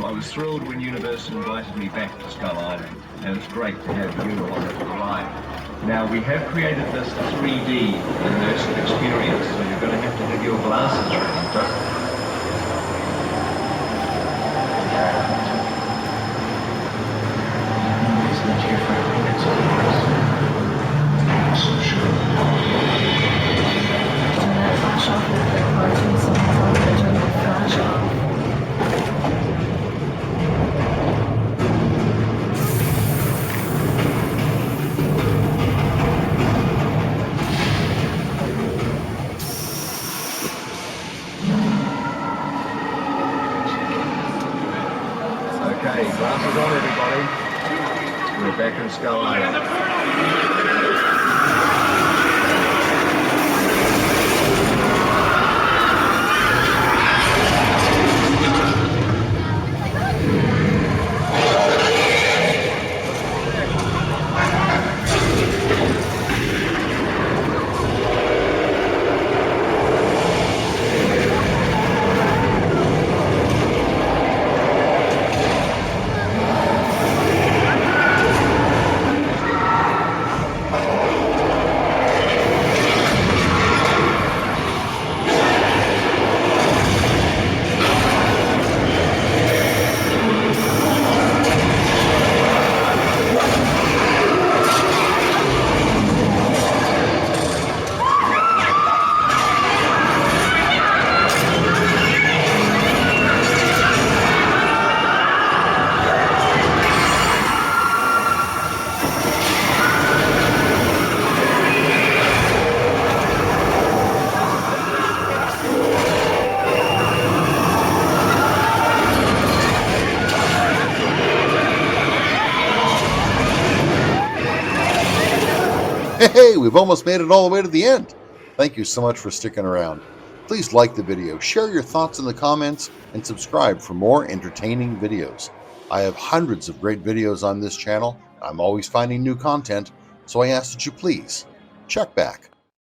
I was thrilled when Universal invited me back to Skull Island, and it's great to have you on the ride. Now, we have created this 3D immersive experience, so you're going to have your glasses ready. Okay, glasses on, everybody. We're back in Skull Island. Hey, we've almost made it all the way to the end. Thank you so much for sticking around. Please like the video, share your thoughts in the comments, and subscribe for more entertaining videos. I have hundreds of great videos on this channel. I'm always finding new content, so I ask that you please check back.